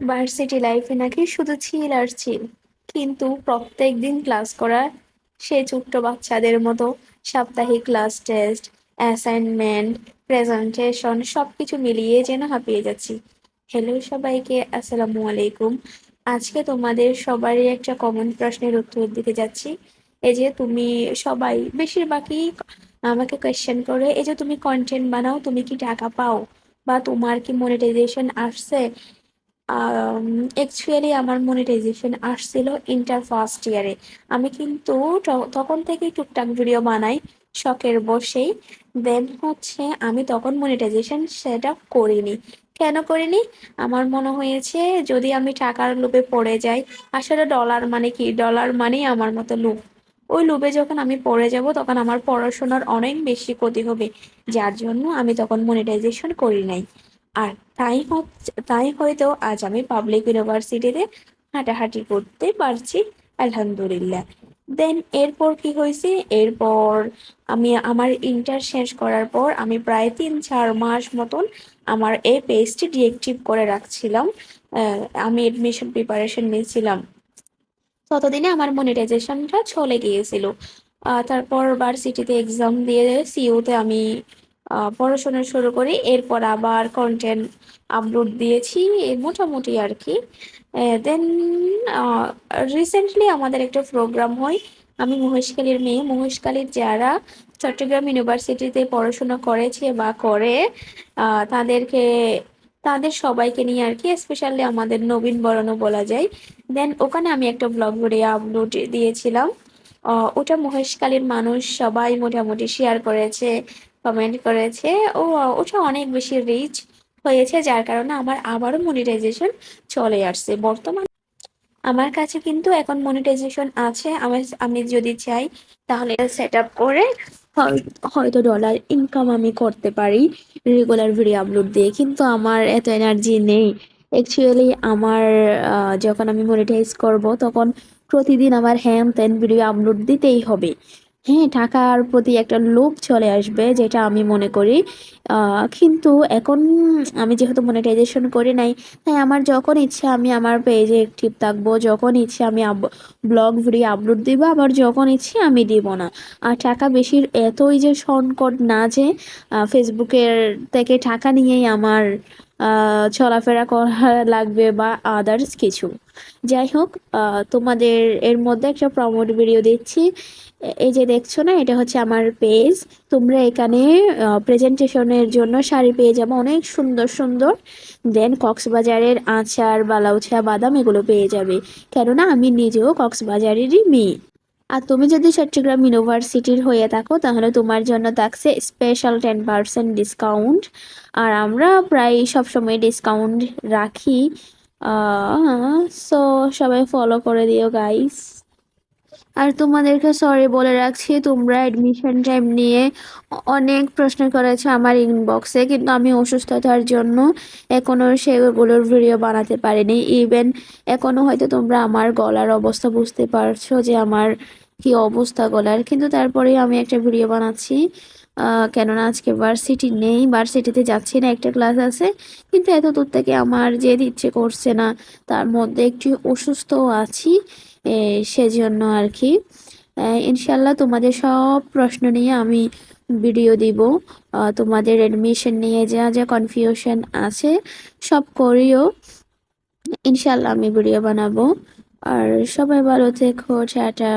Varsity লাইফে নাকি শুধু চিল আর চিল, কিন্তু প্রত্যেক দিন ক্লাস করা সে ছোট্ট বাচ্চাদের মতো। সাপ্তাহিক ক্লাস টেস্ট, অ্যাসাইনমেন্ট, প্রেজেন্টেশন সবকিছু মিলিয়ে যেন হাঁপিয়ে যাচ্ছি। হ্যালো সবাইকে, আসসালামু আলাইকুম। আজকে তোমাদের সবারই একটা কমন প্রশ্নের উত্তর দিতে যাচ্ছি। এই যে তুমি সবাই বেশিরভাগই আমাকে কোয়েশ্চেন করে, এই যে তুমি কন্টেন্ট বানাও, তুমি কি টাকা পাও বা তোমার কি মনিটাইজেশন আসছে? অ্যাকচুয়ালি আমার মনিটাইজেশন আসছিল ইন্টার ফার্স্ট ইয়ারে। আমি কিন্তু তখন থেকেই টুকটাক ভিডিও বানাই শখের বসেই। দেন হচ্ছে আমি তখন মনিটাইজেশন সেটা করিনি। কেন করিনি? আমার মনে হয়েছে যদি আমি টাকার লোভে পড়ে যাই। আসলে ডলার মানে কি, ডলার মানে আমার মতো লোভ। ওই লোভে যখন আমি পড়ে যাব তখন আমার পড়াশোনার অনেক বেশি ক্ষতি হবে, যার জন্য আমি তখন মনিটাইজেশন করি নাই। আর তাই হয়তো আজ আমি পাবলিক ইউনিভার্সিটিতে হাঁটাহাঁটি করতে পারছি, আলহামদুলিল্লাহ। দেন এরপর কি হয়েছে, এরপর আমি আমার ইন্টার শেষ করার পর আমি প্রায় 3-4 মাস মতন আমার এই পেজটি ডিএক্টিভ করে রাখছিলাম। আমি এডমিশন প্রিপারেশন নিয়েছিলাম, ততদিনে আমার মনিটাইজেশনটা চলে গিয়েছিল। তারপর ভার্সিটিতে এক্সাম দিয়ে সিইউতে আমি পড়াশোনা শুরু করি। এরপর আবার কন্টেন্ট আপলোড দিয়েছি, মোটামুটি আর কি। দেন রিসেন্টলি আমাদের একটা প্রোগ্রাম হয়। আমি মহেশখালীর মেয়ে, মহেশখালীর যারা চট্টগ্রাম ইউনিভার্সিটিতে পড়াশোনা করেছে বা করে, তাদেরকে, তাদের সবাইকে নিয়ে আর কি, স্পেশালি আমাদের নবীন বরণও বলা যায়। দেন ওখানে আমি একটা ব্লগ ভিডিও আপলোড দিয়েছিলাম। ওটা মহেশখালীর মানুষ সবাই মোটামুটি শেয়ার করেছে, কমেন্ট করেছে। ও, ওটা অনেক বেশি রিচ হয়েছে, যার কারণে আমার আবারও মনিটাইজেশন চলে আসছে বর্তমানে। আমার কাছে কিন্তু এখন মনিটাইজেশন আছে। আমি যদি চাই তাহলে সেট আপ করে হয়তো ডলার ইনকাম আমি করতে পারি রেগুলার ভিডিও আপলোড দিয়ে, কিন্তু আমার এত এনার্জি নেই। অ্যাকচুয়ালি আমার যখন আমি মনিটাইজ করব তখন প্রতিদিন আমার হ্যান ত্যান ভিডিও আপলোড দিতেই হবে। হ্যাঁ, টাকার প্রতি একটা লোভ চলে আসবে, যেটা আমি মনে করি। কিন্তু এখন আমি যেহেতু মনিটাইজেশন করি নাই, তাই আমার যখন ইচ্ছে আমি আমার পেজে অ্যাক্টিভ থাকবো, যখন ইচ্ছে আমি ব্লগ ভিডিও আপলোড দিব, আবার যখন ইচ্ছে আমি দিব না। আর টাকা বেশির এতই যে সংকট না যে ফেসবুকের থেকে টাকা নিয়েই আমার চলাফেরা করা লাগবে বা আদার্স কিছু। যাই হোক, তোমাদের এর মধ্যে একটা প্রমোট ভিডিও দিচ্ছি। এই যে দেখছো না, এটা হচ্ছে আমার পেজ। তোমরা এখানে প্রেজেন্টেশনের জন্য শাড়ি পেয়ে যাবো অনেক সুন্দর সুন্দর। দেন কক্সবাজারের আচার, বালাউছা, বাদাম এগুলো পেয়ে যাবে, কেননা আমি নিজেও কক্সবাজারেরই মেয়ে। আর তুমি যদি চট্টগ্রাম ইউনিভার্সিটির হয়ে থাকো তাহলে তোমার জন্য থাকছে স্পেশাল 10% ডিসকাউন্ট। আর আমরা প্রায় সবসময় ডিসকাউন্ট রাখি। সো সবাই ফলো করে দিও গাইস। আর তোমাদেরকে সরি বলে রাখছি, তোমরা এডমিশন টাইম নিয়ে অনেক প্রশ্ন করেছো আমার ইনবক্সে, কিন্তু আমি অসুস্থতার জন্য এখনো সেগুলোর ভিডিও বানাতে পারিনি। ইভেন এখনো হয়তো তোমরা আমার গলার অবস্থা বুঝতে পারছো যে আমার কি অবস্থা গলার, কিন্তু তারপরেই আমি একটা ভিডিও বানাচ্ছি। কেননা আজকে ভার্সিটি নেই, ভার্সিটিতে যাচ্ছি না, একটা ক্লাস আছে। কিন্তু এত দূর থেকে আমার যেতে ইচ্ছে করছে না, তার মধ্যে একটু অসুস্থও আছি। সেজন্য আর কি। ইনশাল্লাহ তোমাদের সব প্রশ্ন নিয়ে আমি ভিডিও দিব। তোমাদের এডমিশন নিয়ে যা যা কনফিউশন আছে সব করিও, ইনশাল্লাহ আমি ভিডিও বানাবো। আর সবাই ভালো থেকো, টাটা।